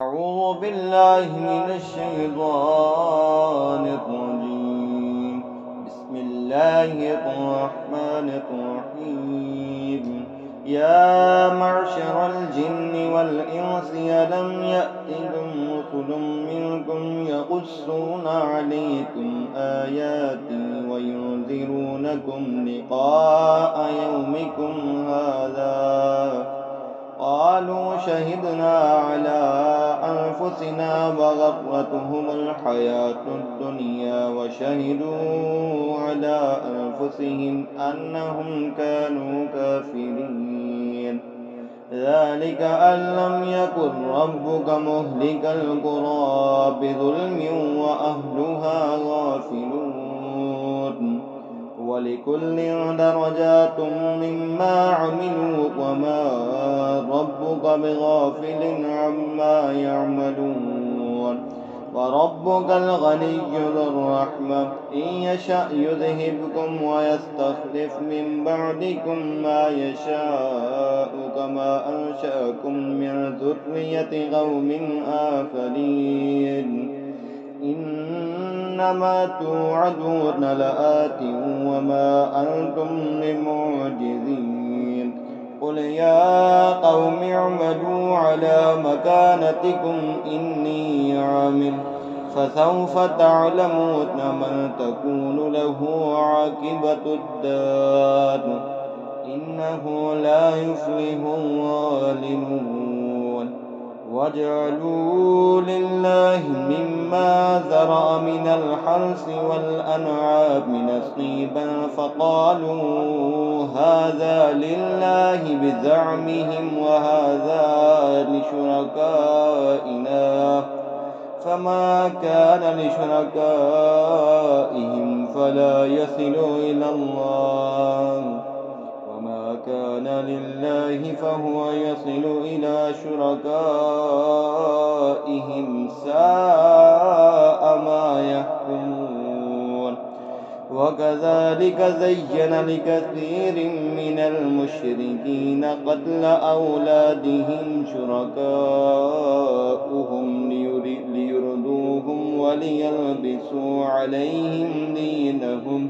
أعوذ بالله من الشيطان الرجيم. بسم الله الرحمن الرحيم. يا معشر الجن والإنس ألم يأتكم رسل منكم يقصون عليكم آياتي وينذرونكم لقاء يومكم هذا؟ قالوا شهدنا على أنفسنا وغرتهم الحياة الدنيا وشهدوا على أنفسهم أنهم كانوا كافرين. ذلك أن لم يكن ربك مهلك القرى بظلم وأهلها غافلون. ولكل درجات مما عملوا وما ربك بغافل عما يعملون. وربك الغني ذو الرحمة إن يشأ يذهبكم ويستخلف من بعدكم ما يشاء كما أنشأكم من ذرية قوم آخرين. إنما توعدون لآت وما أنتم بمعجزين. قل يا قوم اعملوا على مكانتكم إني عامل فسوف تعلمون من تكون له عاقبة الدار إنه لا يفلح الظالمون. وَاجْعَلُوا لِلَّهِ مِمَّا ذَرَأَ مِنَ الْحَرْثِ وَالْأَنْعَامِ نَصِيبًا فَقَالُوا هَذَا لِلَّهِ بِزَعْمِهِمْ وَهَذَا لِشُرَكَائِنَا فَمَا كَانَ لِشُرَكَائِهِمْ فَلَا يَصِلُ إِلَى اللَّهِ وما كان لله فهو يصل إلى شركائهم ساء ما يحكمون. وكذلك زين لكثير من المشركين قتل أولادهم شركاؤهم ليردوهم وليلبسوا عليهم دينهم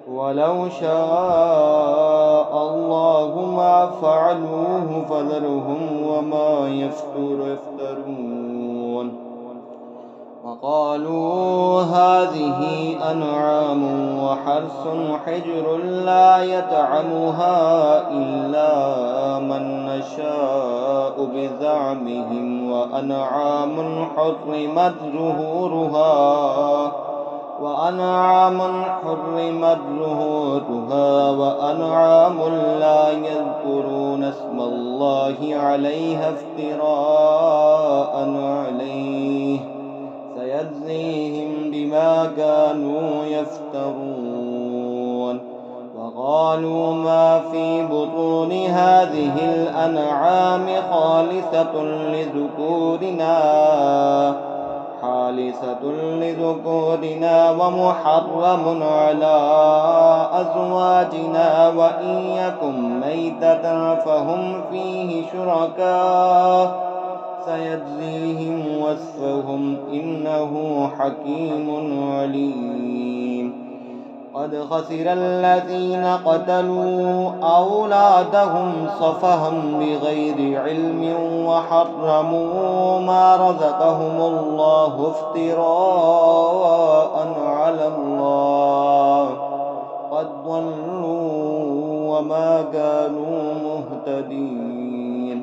ولو شاء الله ما فعلوه فذرهم وما يفترون. وقالوا هذه أنعام وحرث حجر لا يطعمها إلا من نشاء بزعمهم وأنعام حرمت ظهورها وأنعام لا يذكرون اسم الله عليها افتراء عليه سيجزيهم بما كانوا يفترون. وقالوا ما في بطون هذه الأنعام خالصة لذكورنا ومحرم على أزواجنا وإن يكن ميتة فهم فيه شركاء سيجزيهم وصفهم إنه حكيم عليم. قد خسر الذين قتلوا أولادهم سفها بغير علم وحرموا ما رزقهم الله افتراء على الله قد ضلوا وما كانوا مهتدين.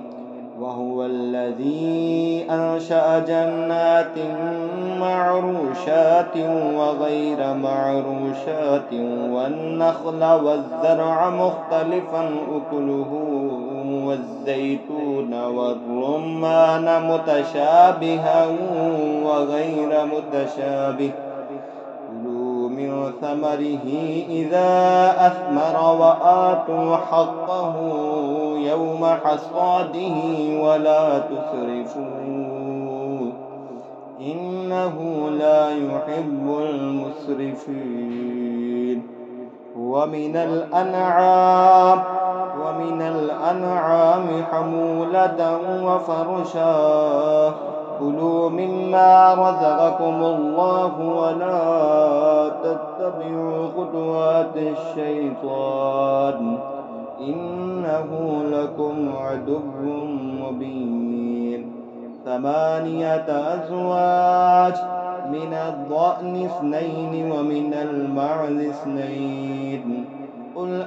وهو الذي أنشأ جنات معروشات وغير معروشات والنخل والزرع مختلفا أكله والزيتون والرمان متشابها وغير متشابه كلوا من ثمره إذا أثمر وآتوا حقه يوم حصاده ولا تسرفوا إنه لا يحب المسرفين. ومن الأنعام حمولة وفرشا كلوا مما رزقكم الله ولا تتبعوا خطوات الشيطان إنه لكم عدو مبين 8 أزواج من الضأن 2 ومن المعز 2 قل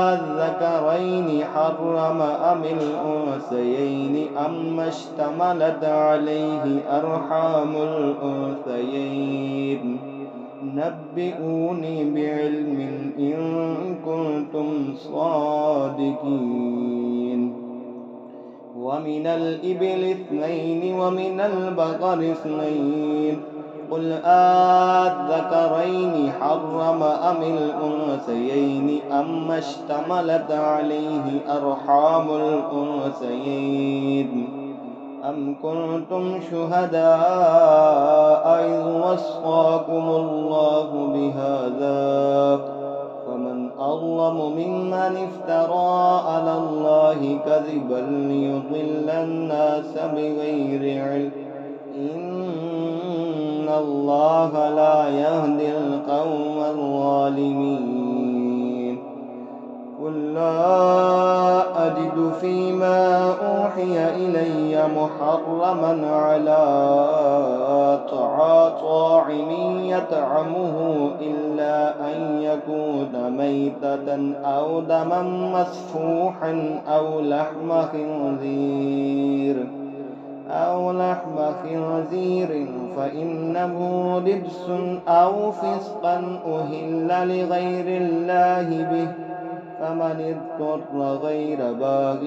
أذكرين حرم أم الأنثيين أما اشتملت عليه أرحام الأنثيين نبئوني بعلم إن كنتم صادقين ومن الإبل 2 ومن البقر 2 قل أذكرين حرم أم الأنثيين أما اشتملت عليه أرحام الأنثيين أم كنتم شهداء إذ وصاكم الله بهذا فمن أظلم ممن افترى على الله كذبا ليضل الناس بغير علم إن الله لا يهدي القوم الظالمين قل لا أجد فيما أوحي إلي محرما على طاعم يطعمه إلا أن يكون ميتة أو دما مسفوحا أو لحم خنزير فإنه رجس أو فسقا أهل لغير الله به فمن اضطر غير باغ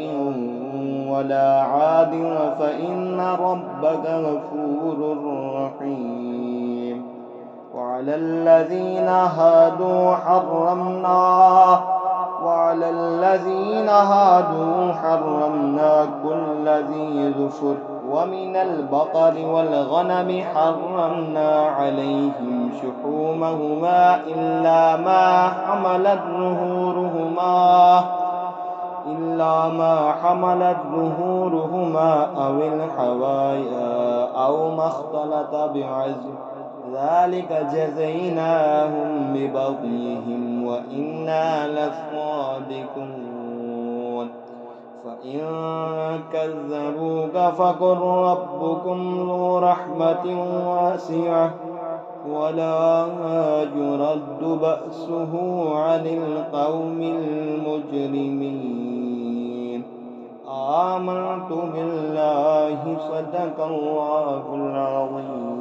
ولا عاد فإن ربك غفور رحيم وعلى الذين هادوا حرمنا كل ذي ظفر ومن البقر والغنم حرمنا عليهم شحومهما إلا ما حملت ظهورهما أو الحوايا أو ما اختلط بعظم ذلك جزيناهم ببغيهم وإنا لصادقون فإن كذبوك فقل ربكم ذو رحمة واسعة ولا يرد بأسه عن القوم المجرمين آمنت بالله صدق الله العظيم